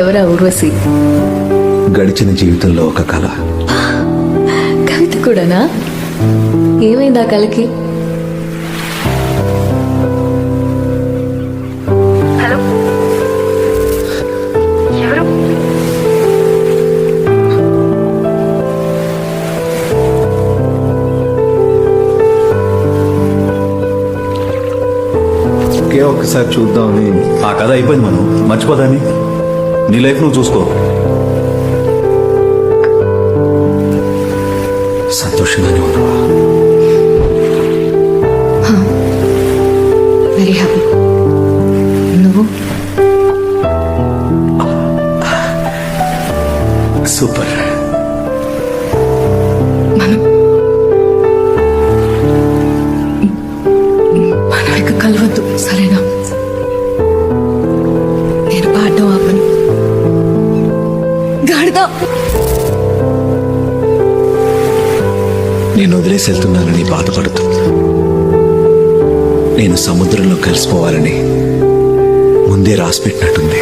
ఎవరా ఊర్వశి? గడిచిన జీవితంలో ఒక కళ. కవిత కూడానా? ఏమైంది ఆ కళకి? హలో, ఎవరు? ఒకే ఒక్కసారి చూద్దామని. ఆ కథ అయిపోయింది, మనం మర్చిపోదాన్ని. నీ లైఫ్ నువ్వు చూసుకో. సంతోషంగానే ఉన్నావా? Very happy. నువ్వు? సూపర్. మనం ఇక కలవద్దు, సరేనా? నేను పాడడం ఆపను. గాడిద! నేను వదిలేసి వెళ్తున్నానని బాధపడుతూ, నేను సముద్రంలో కలిసిపోవాలని ముందే రాసిపెట్టినట్టుంది.